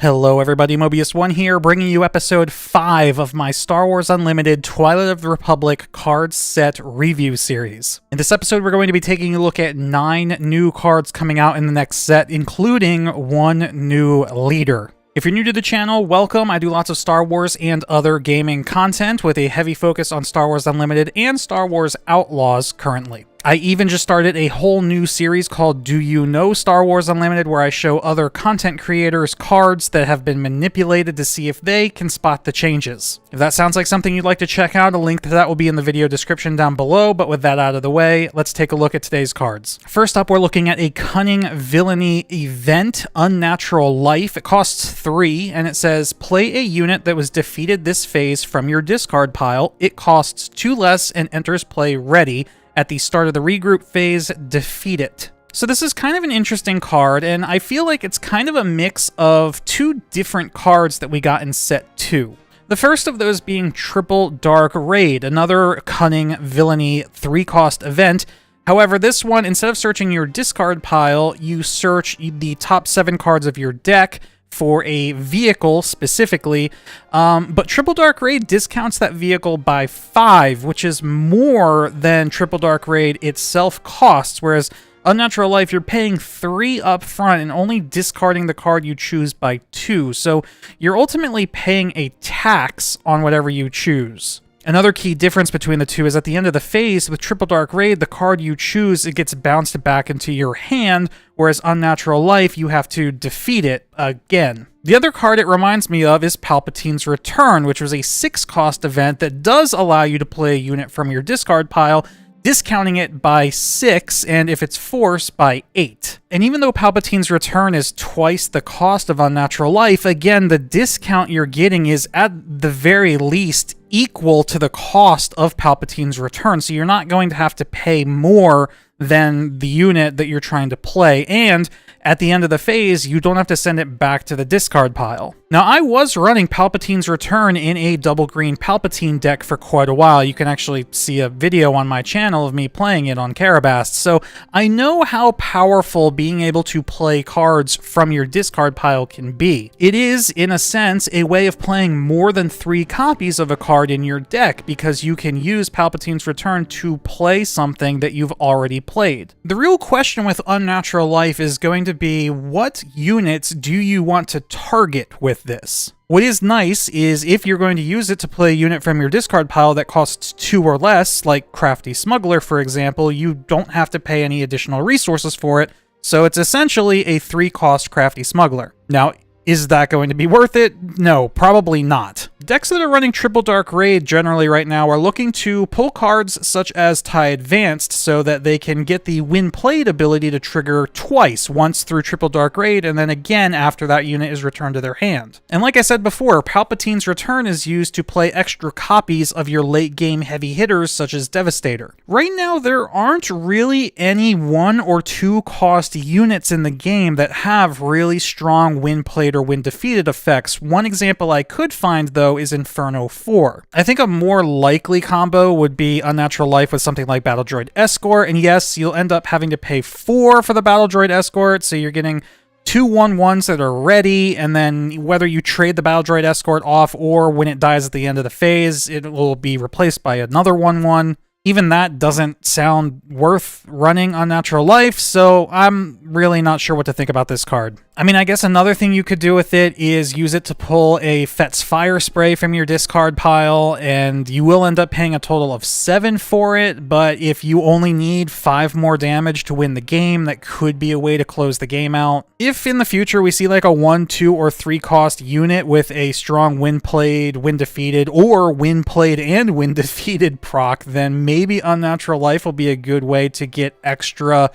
Hello everybody, Mobius1 here, bringing you episode 5 of my Star Wars Unlimited Twilight of the Republic card set review series. In this episode, we're going to be taking a look at 9 new cards coming out in the next set, including 1 new leader. If you're new to the channel, welcome. I do lots of Star Wars and other gaming content with a heavy focus on Star Wars Unlimited and Star Wars Outlaws currently. I even just started a whole new series called Do You Know Star Wars Unlimited, where I show other content creators cards that have been manipulated to see if they can spot the changes. If that sounds like something you'd like to check out, a link to that will be in the video description down below, but with that out of the way, let's take a look at today's cards. First up, we're looking at a Cunning Villainy event, Unnatural Life. It costs 3, and it says, play a unit that was defeated this phase from your discard pile. It costs 2 less and enters play ready. At the start of the regroup phase, defeat it. So this is kind of an interesting card, and I feel like it's kind of a mix of 2 different cards that we got in set 2. The first of those being Triple Dark Raid, another Cunning Villainy 3-cost event. However, this one, instead of searching your discard pile, you search the top 7 cards of your deck for a vehicle specifically, but Triple Dark Raid discounts that vehicle by 5, which is more than Triple Dark Raid itself costs, whereas Unnatural Life, you're paying 3 up front and only discarding the card you choose by 2, so you're ultimately paying a tax on whatever you choose. Another key difference between the two is at the end of the phase, with Triple Dark Raid, the card you choose, it gets bounced back into your hand, whereas Unnatural Life, you have to defeat it again. The other card it reminds me of is Palpatine's Return, which was a 6-cost event that does allow you to play a unit from your discard pile, discounting it by 6, and if it's Force, by 8. And even though Palpatine's Return is twice the cost of Unnatural Life, again, the discount you're getting is at the very least equal to the cost of Palpatine's Return, so you're not going to have to pay more than the unit that you're trying to play, and at the end of the phase, you don't have to send it back to the discard pile. Now, I was running Palpatine's Return in a double green Palpatine deck for quite a while. You can actually see a video on my channel of me playing it on Karabast, so I know how powerful being able to play cards from your discard pile can be. It is, in a sense, a way of playing more than 3 copies of a card in your deck, because you can use Palpatine's Return to play something that you've already played. The real question with Unnatural Life is going to be, what units do you want to target with this? What is nice is if you're going to use it to play a unit from your discard pile that costs 2 or less, like Crafty Smuggler, for example, you don't have to pay any additional resources for it, so it's essentially a 3-cost Crafty Smuggler. Now, is that going to be worth it? No, probably not. Decks that are running Triple Dark Raid generally right now are looking to pull cards such as TIE Advanced so that they can get the When Played ability to trigger twice, once through Triple Dark Raid and then again after that unit is returned to their hand. And like I said before, Palpatine's Return is used to play extra copies of your late game heavy hitters such as Devastator. Right now, there aren't really any 1 or 2 cost units in the game that have really strong When Played or When Defeated effects. One example I could find, though, is Inferno 4. I think a more likely combo would be Unnatural Life with something like Battle Droid Escort, and yes, you'll end up having to pay 4 for the Battle Droid Escort, so you're getting 2 1/1s that are ready, and then whether you trade the Battle Droid Escort off or when it dies at the end of the phase, it will be replaced by another 1/1. Even that doesn't sound worth running Unnatural Life, so I'm really not sure what to think about this card. I mean, I guess another thing you could do with it is use it to pull a Fett's Fire Spray from your discard pile, and you will end up paying a total of 7 for it, but if you only need 5 more damage to win the game, that could be a way to close the game out. If in the future we see like a 1, 2, or 3 cost unit with a strong When Played, When Defeated, or When Played and When Defeated proc, then maybe Unnatural Life will be a good way to get extra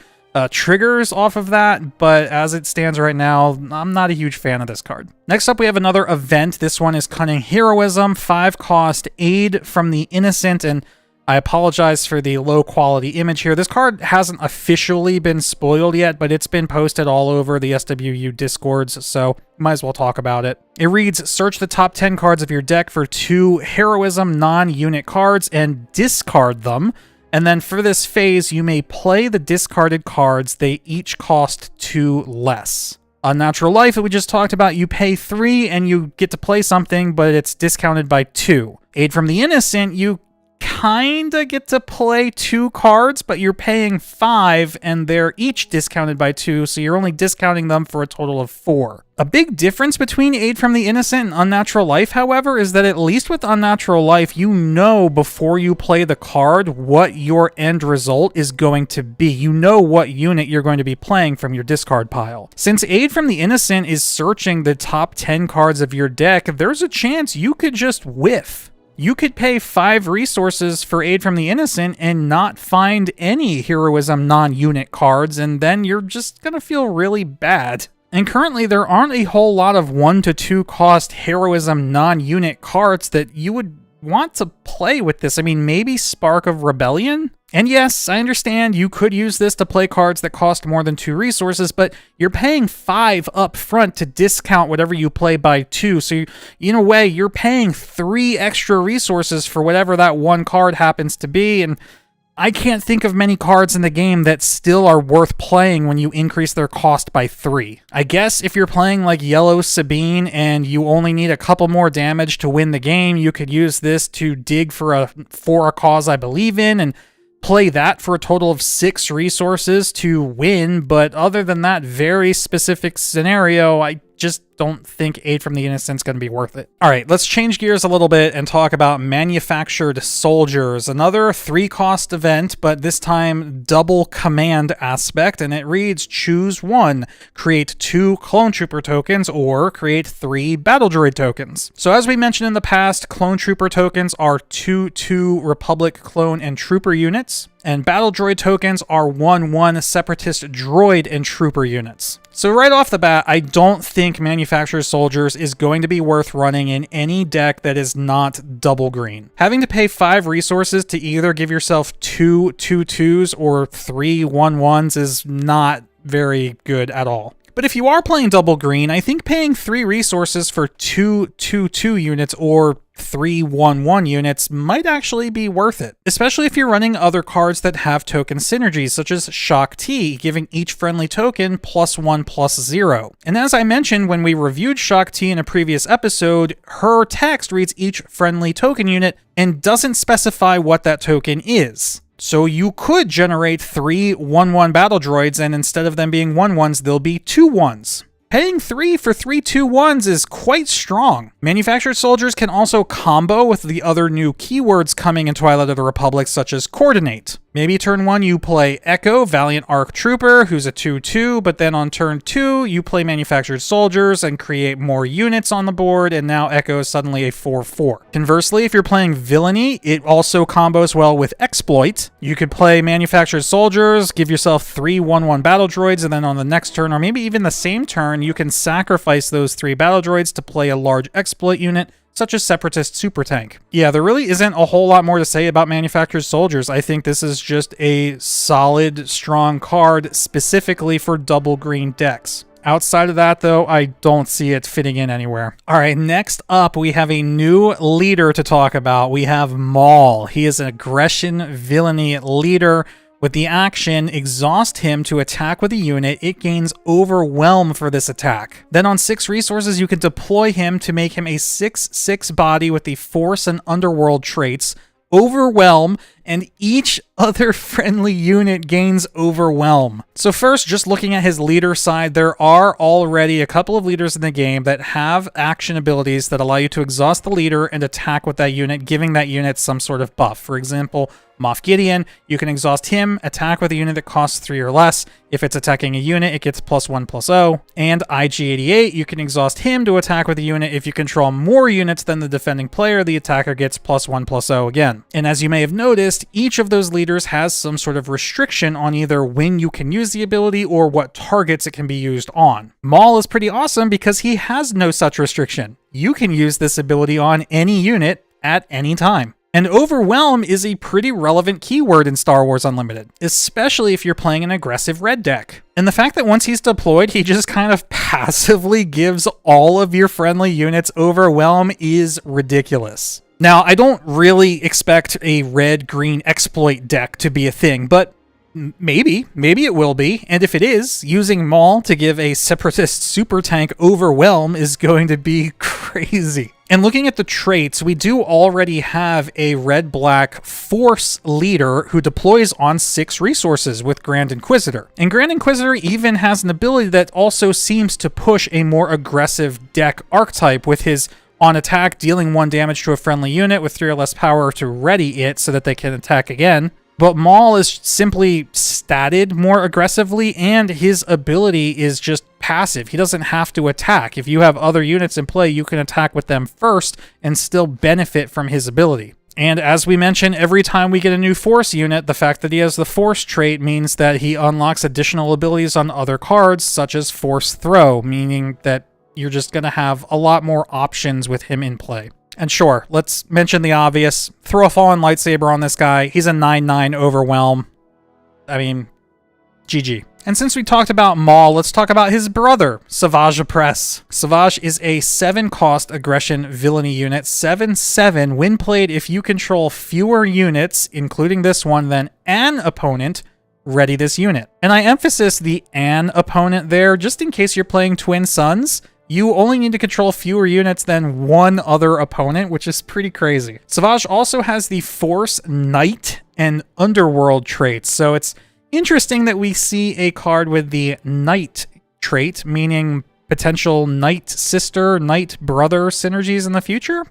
triggers off of that, but as it stands right now, I'm not a huge fan of this card. Next up, we have another event. This one is Cunning Heroism, 5-cost Aid from the Innocent, and I apologize for the low quality image here. This card hasn't officially been spoiled yet, but it's been posted all over the SWU Discords, so might as well talk about it. It reads, search the top 10 cards of your deck for 2 Heroism non-unit cards and discard them. And then for this phase, you may play the discarded cards. They each cost 2 less. Unnatural Life that we just talked about, you pay 3 and you get to play something, but it's discounted by 2. Aid from the Innocent, you kinda get to play 2 cards, but you're paying 5 and they're each discounted by 2, so you're only discounting them for a total of 4. A big difference between Aid from the Innocent and Unnatural Life, however, is that at least with Unnatural Life, you know before you play the card what your end result is going to be. You know what unit you're going to be playing from your discard pile. Since Aid from the Innocent is searching the top 10 cards of your deck, there's a chance you could just whiff. You could pay 5 resources for Aid from the Innocent and not find any Heroism non-unit cards, and then you're just gonna feel really bad. And currently, there aren't a whole lot of 1 to 2 cost Heroism non-unit cards that you would want to play with this. I mean, maybe Spark of Rebellion? And yes, I understand you could use this to play cards that cost more than 2 resources, but you're paying 5 up front to discount whatever you play by 2. So in a way, you're paying 3 extra resources for whatever that one card happens to be, and I can't think of many cards in the game that still are worth playing when you increase their cost by 3. I guess if you're playing like Yellow Sabine and you only need a couple more damage to win the game, you could use this to dig for a cause I believe in and play that for a total of 6 resources to win, but other than that very specific scenario, I just don't think Aid from the Innocent is going to be worth it. All right, let's change gears a little bit and talk about Manufactured Soldiers, another 3-cost event, but this time double command aspect, and it reads, choose 1, create 2 Clone Trooper tokens, or create 3 Battle Droid tokens. So as we mentioned in the past, Clone Trooper tokens are 2/2 Republic Clone and Trooper units, and Battle Droid tokens are 1/1 Separatist Droid and Trooper units. So right off the bat, I don't think Manufactured Soldiers is going to be worth running in any deck that is not double green. Having to pay 5 resources to either give yourself 2 2/2s or 3 1/1s is not very good at all. But if you are playing double green, I think paying 3 resources for 2 2/2 units or 3 1/1 units might actually be worth it, especially if you're running other cards that have token synergies, such as Shock T, giving each friendly token +1/+0. And as I mentioned when we reviewed Shock T in a previous episode, her text reads each friendly token unit and doesn't specify what that token is. So you could generate 3 1/1 battle droids, and instead of them being 1/1s, they'll be 2/1s. Paying 3 for 3 2/1s is quite strong. Manufactured Soldiers can also combo with the other new keywords coming in Twilight of the Republic, such as Coordinate. Maybe turn 1 you play Echo, Valiant Arc Trooper, who's a 2/2, but then on turn 2 you play Manufactured Soldiers and create more units on the board, and now Echo is suddenly a 4/4. Conversely, if you're playing Villainy, it also combos well with Exploit. You could play Manufactured Soldiers, give yourself 3 1/1 battle droids, and then on the next turn, or maybe even the same turn, you can sacrifice those 3 battle droids to play a large exploit unit, such as Separatist Super Tank. Yeah, there really isn't a whole lot more to say about Manufactured Soldiers. I think this is just a solid, strong card specifically for double green decks. Outside of that, though, I don't see it fitting in anywhere. All right, next up, we have a new leader to talk about. We have Maul. He is an aggression villainy leader. With the action, exhaust him to attack with a unit. It gains Overwhelm for this attack. Then on 6 resources, you can deploy him to make him a 6/6 body with the Force and Underworld traits, Overwhelm, and each other friendly unit gains Overwhelm. So first, just looking at his leader side, there are already a couple of leaders in the game that have action abilities that allow you to exhaust the leader and attack with that unit, giving that unit some sort of buff. For example, Moff Gideon, you can exhaust him, attack with a unit that costs 3 or less. If it's attacking a unit, it gets +1/+0. And IG-88, you can exhaust him to attack with a unit. If you control more units than the defending player, the attacker gets +1/+0 again. And as you may have noticed, each of those leaders has some sort of restriction on either when you can use the ability or what targets it can be used on. Maul is pretty awesome because he has no such restriction. You can use this ability on any unit at any time. And Overwhelm is a pretty relevant keyword in Star Wars Unlimited, especially if you're playing an aggressive red deck. And the fact that once he's deployed, he just kind of passively gives all of your friendly units Overwhelm is ridiculous. Now, I don't really expect a red-green exploit deck to be a thing, but Maybe it will be, and if it is, using Maul to give a Separatist super tank overwhelm is going to be crazy. And looking at the traits, we do already have a red-black Force leader who deploys on 6 resources with Grand Inquisitor. And Grand Inquisitor even has an ability that also seems to push a more aggressive deck archetype with his on attack, dealing 1 damage to a friendly unit with 3 or less power to ready it so that they can attack again. But Maul is simply statted more aggressively, and his ability is just passive. He doesn't have to attack. If you have other units in play, you can attack with them first and still benefit from his ability. And as we mentioned, every time we get a new Force unit, the fact that he has the Force trait means that he unlocks additional abilities on other cards, such as Force Throw, meaning that you're just going to have a lot more options with him in play. And sure, let's mention the obvious. Throw a Fallen Lightsaber on this guy. He's a 9/9 overwhelm. I mean, GG. And since we talked about Maul, let's talk about his brother, Savage Opress. Savage is a 7-cost aggression villainy unit, 7/7. When played, if you control fewer units, including this one, than an opponent, ready this unit. And I emphasize the an opponent there, just in case you're playing Twin Suns. You only need to control fewer units than one other opponent, which is pretty crazy. Savage also has the Force, Knight, and Underworld traits, so it's interesting that we see a card with the Knight trait, meaning potential Knight sister, Knight brother synergies in the future?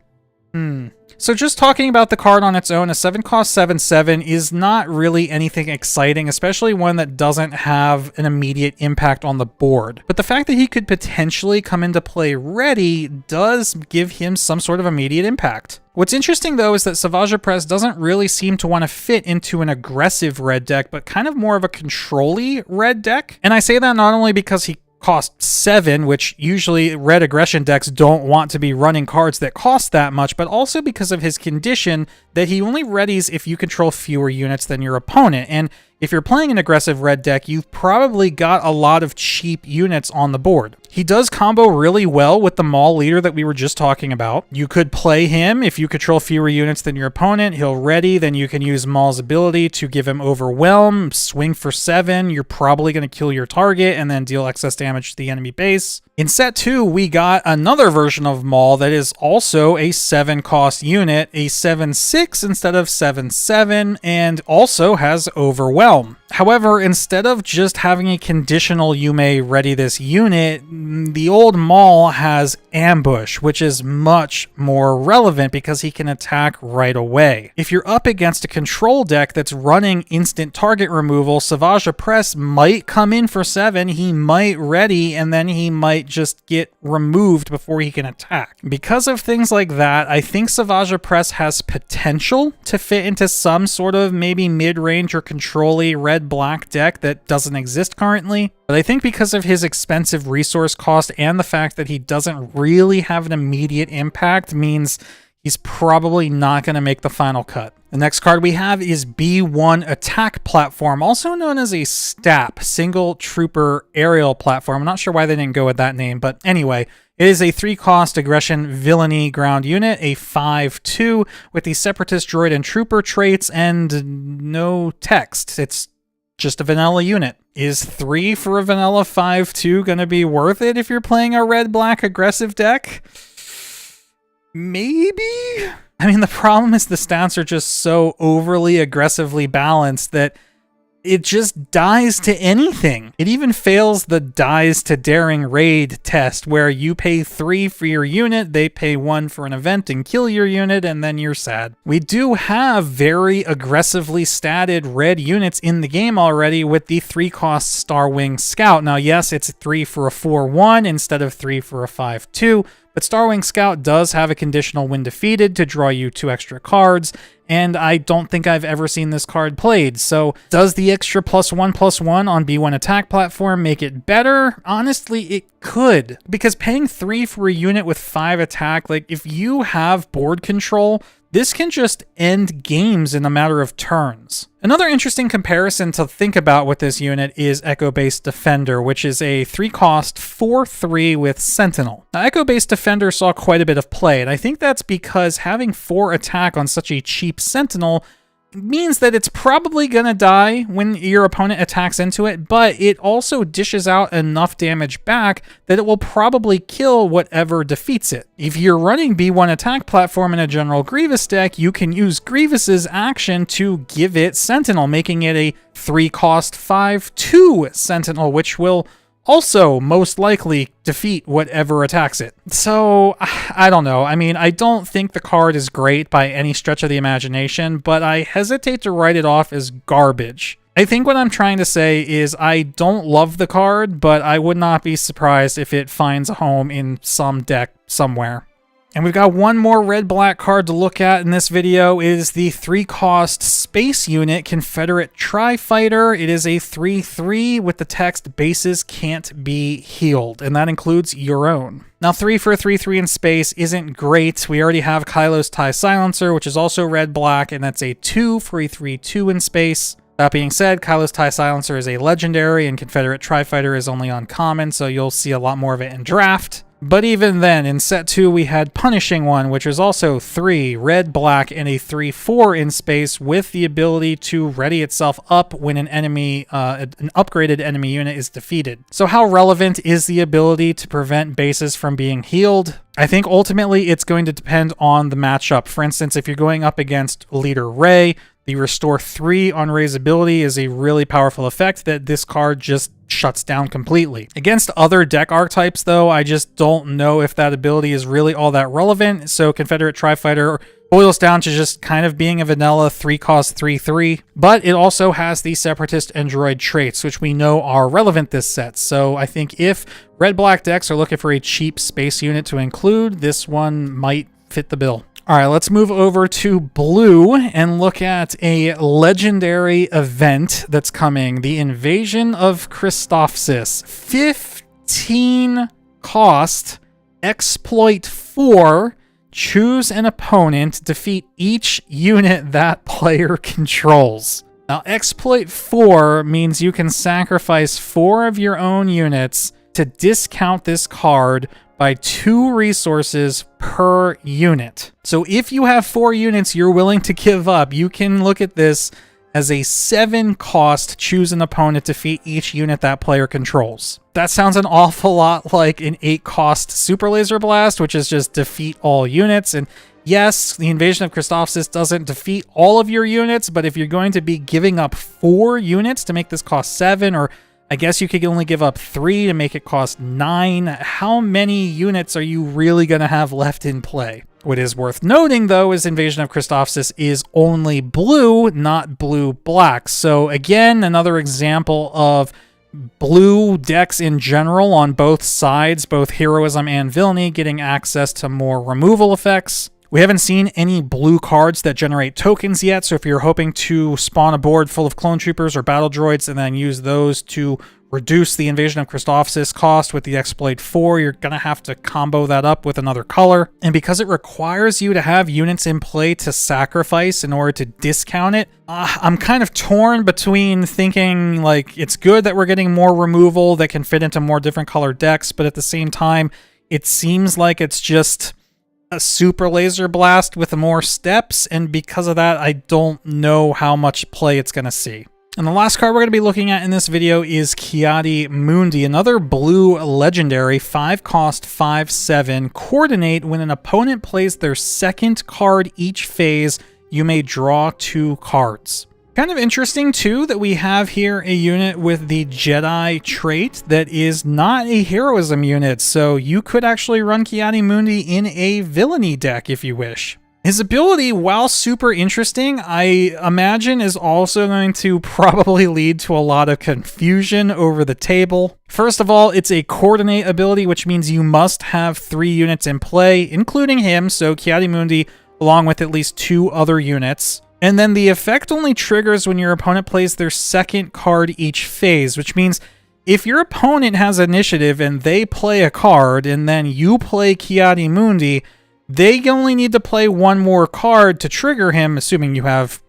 So just talking about the card on its own, a 7-cost 7/7 is not really anything exciting, especially one that doesn't have an immediate impact on the board. But the fact that he could potentially come into play ready does give him some sort of immediate impact. What's interesting, though, is that Savage Opress doesn't really seem to want to fit into an aggressive red deck, but kind of more of a control-y red deck. And I say that not only because he cost 7, which usually red aggression decks don't want to be running cards that cost that much, but also because of his condition that he only readies if you control fewer units than your opponent. And if you're playing an aggressive red deck, you've probably got a lot of cheap units on the board. He does combo really well with the Maul leader that we were just talking about. You could play him if you control fewer units than your opponent. He'll ready, then you can use Maul's ability to give him overwhelm, swing for 7. You're probably going to kill your target and then deal excess damage to the enemy base. In set 2, we got another version of Maul that is also a 7-cost unit, a 7/6 instead of 7/7, and also has overwhelm. However, instead of just having a conditional you may ready this unit, the old Maul has ambush, which is much more relevant because he can attack right away. If you're up against a control deck that's running instant target removal, Savage Opress might come in for 7, he might ready, and then he might just get removed before he can attack. Because of things like that, I think Savage Opress has potential to fit into some sort of maybe mid-range or control-y red-black deck that doesn't exist currently. But I think because of his expensive resource cost and the fact that he doesn't really have an immediate impact means he's probably not going to make the final cut. The next card we have is B1 Attack Platform, also known as a STAP, Single Trooper Aerial Platform. I'm not sure why they didn't go with that name, but anyway, it is a 3-cost aggression villainy ground unit, a 5/2 with the Separatist Droid and Trooper traits and no text. It's just a vanilla unit. Is 3 for a vanilla 5/2 going to be worth it if you're playing a red-black aggressive deck? Maybe? I mean, the problem is the stats are just so overly aggressively balanced that it just dies to anything. It even fails the dies to daring raid test where you pay 3 for your unit, they pay 1 for an event and kill your unit, and then you're sad. We do have very aggressively statted red units in the game already with the 3-cost Starwing Scout. Now, yes, it's 3 for a 4/1 instead of 3 for a 5/2, but Starwing Scout does have a conditional when defeated to draw you 2 extra cards, and I don't think I've ever seen this card played. So does the extra +1/+1 on B1 Attack Platform make it better? Honestly, it could, because paying 3 for a unit with 5 attack, like if you have board control, this can just end games in a matter of turns. Another interesting comparison to think about with this unit is Echo-Based Defender, which is a 3-cost 4/3 with Sentinel. Now, Echo-Based Defender saw quite a bit of play, and I think that's because having 4 attack on such a cheap Sentinel means that it's probably gonna die when your opponent attacks into it, but it also dishes out enough damage back that it will probably kill whatever defeats it. If you're running B1 attack platform in a general Grievous deck, you can use Grievous's action to give it Sentinel, making it a 3-cost 5/2 Sentinel, which will also most likely defeat whatever attacks it. So, I don't know. I mean, I don't think the card is great by any stretch of the imagination, but I hesitate to write it off as garbage. I think what I'm trying to say is I don't love the card, but I would not be surprised if it finds a home in some deck somewhere. And we've got one more red-black card to look at in this video. It is the 3-cost Space Unit Confederate Tri-Fighter. It is a 3/3 with the text "Bases can't be healed," and that includes your own. Now, 3 for a 3/3 in space isn't great. We already have Kylo's TIE Silencer, which is also red-black, and that's a 2 for a 3/2 in space. That being said, Kylo's TIE Silencer is a legendary, and Confederate Tri-Fighter is only uncommon, so you'll see a lot more of it in draft. But even then, in set 2, we had Punishing One, which is also 3, red, black, and a 3/4 in space with the ability to ready itself up when an upgraded enemy unit is defeated. So how relevant is the ability to prevent bases from being healed? I think ultimately it's going to depend on the matchup. For instance, if you're going up against Leader Rey, the Restore 3 on Rey's ability is a really powerful effect that this card just shuts down completely. Against other deck archetypes, though, I just don't know if that ability is really all that relevant, so Confederate Tri-Fighter boils down to just kind of being a vanilla 3-cost 3/3, but it also has the Separatist and Droid traits, which we know are relevant this set, so I think if red-black decks are looking for a cheap space unit to include, this one might fit the bill. All right, let's move over to blue and look at a legendary event that's coming, the Invasion of Christophsis. 15 cost, exploit 4, choose an opponent, defeat each unit that player controls. Now, exploit 4 means you can sacrifice 4 of your own units to discount this card by 2 resources per unit. So if you have 4 units you're willing to give up, you can look at this as a 7-cost choose an opponent, defeat each unit that player controls. That sounds an awful lot like an 8-cost Super Laser Blast, which is just defeat all units. And yes, the Invasion of Christophsis doesn't defeat all of your units, but if you're going to be giving up 4 units to make this cost 7, or I guess you could only give up 3 to make it cost 9. How many units are you really going to have left in play? What is worth noting, though, is Invasion of Christophsis is only blue, not blue-black. So again, another example of blue decks in general on both sides, both heroism and villainy, getting access to more removal effects. We haven't seen any blue cards that generate tokens yet, so if you're hoping to spawn a board full of clone troopers or battle droids and then use those to reduce the Invasion of Christophsis cost with the exploit 4, you're going to have to combo that up with another color. And because it requires you to have units in play to sacrifice in order to discount it, I'm kind of torn between thinking like it's good that we're getting more removal that can fit into more different colored decks, but at the same time, it seems like it's just a Super Laser Blast with more steps, and because of that, I don't know how much play it's going to see. And the last card we're going to be looking at in this video is Ki-adi-mundi, another blue legendary, 5-cost, 5/7. Coordinate: when an opponent plays their second card each phase, you may draw 2 cards. Kind of interesting, too, that we have here a unit with the Jedi trait that is not a heroism unit, so you could actually run Ki-adi-mundi in a villainy deck if you wish. His ability, while super interesting, I imagine is also going to probably lead to a lot of confusion over the table. First of all, it's a coordinate ability, which means you must have 3 units in play, including him, so Ki-adi-mundi along with at least 2 other units. And then the effect only triggers when your opponent plays their second card each phase, which means if your opponent has initiative and they play a card and then you play Ki-adi-mundi, they only need to play 1 more card to trigger him, assuming you have,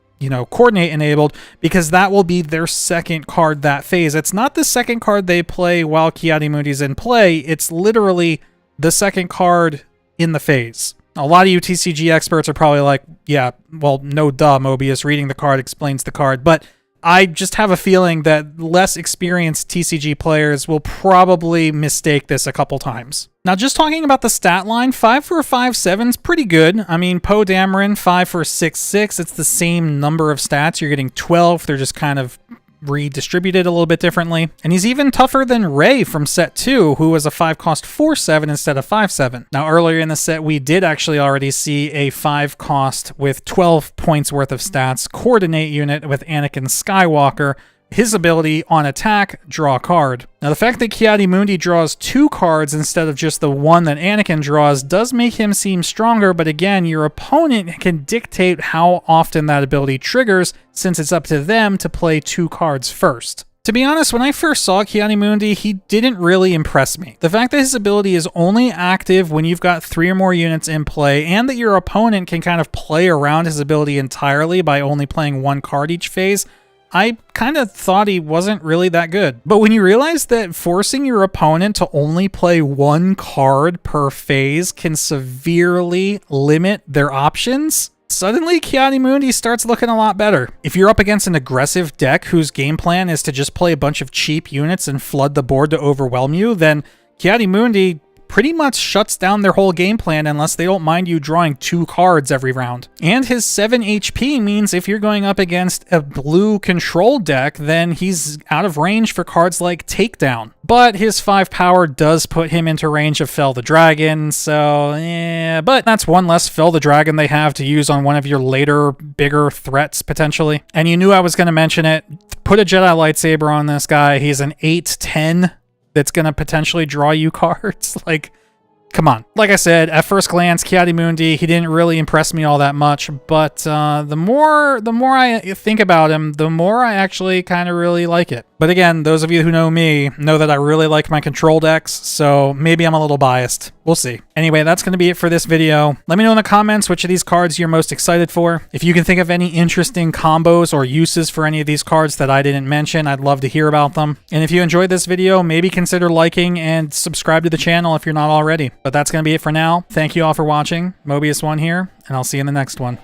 coordinate enabled, because that will be their second card that phase. It's not the second card they play while Ki-adi-mundi's in play, it's literally the second card in the phase. A lot of you TCG experts are probably like, yeah, well, no duh, Mobius, reading the card explains the card, but I just have a feeling that less experienced TCG players will probably mistake this a couple times. Now, just talking about the stat line, 5 for a 5/7 is pretty good. I mean, Poe Dameron, 5 for a 6/6. It's the same number of stats. You're getting 12. They're just kind of redistributed a little bit differently. And he's even tougher than Ray from set 2, who was a 5-cost 4/7 instead of 5/7. Now, earlier in the set, we did actually already see a 5-cost with 12 points worth of stats coordinate unit with Anakin Skywalker. His ability on attack, draw a card. Now, the fact that Ki-adi-mundi draws 2 cards instead of just the one that Anakin draws does make him seem stronger, but again, your opponent can dictate how often that ability triggers, since it's up to them to play 2 cards first. To be honest, when I first saw Ki-adi-mundi, he didn't really impress me. The fact that his ability is only active when you've got 3 or more units in play, and that your opponent can kind of play around his ability entirely by only playing 1 card each phase, I kind of thought he wasn't really that good. But when you realize that forcing your opponent to only play 1 card per phase can severely limit their options, suddenly Ki-adi-mundi starts looking a lot better. If you're up against an aggressive deck whose game plan is to just play a bunch of cheap units and flood the board to overwhelm you, then Ki-adi-mundi pretty much shuts down their whole game plan unless they don't mind you drawing 2 cards every round. And his 7 HP means if you're going up against a blue control deck, then he's out of range for cards like Takedown. But his 5 power does put him into range of Fell the Dragon, so yeah, but that's one less Fell the Dragon they have to use on one of your later, bigger threats, potentially. And you knew I was going to mention it. Put a Jedi lightsaber on this guy. He's an 8/10 that's going to potentially draw you cards. Like, come on. Like I said, at first glance, Ki-adi-mundi, he didn't really impress me all that much, but the more I think about him, the more I actually kind of really like it. But again, those of you who know me know that I really like my control decks, so maybe I'm a little biased. We'll see. Anyway, that's going to be it for this video. Let me know in the comments which of these cards you're most excited for. If you can think of any interesting combos or uses for any of these cards that I didn't mention, I'd love to hear about them. And if you enjoyed this video, maybe consider liking and subscribe to the channel if you're not already. But that's going to be it for now. Thank you all for watching. Mobius1 here, and I'll see you in the next one.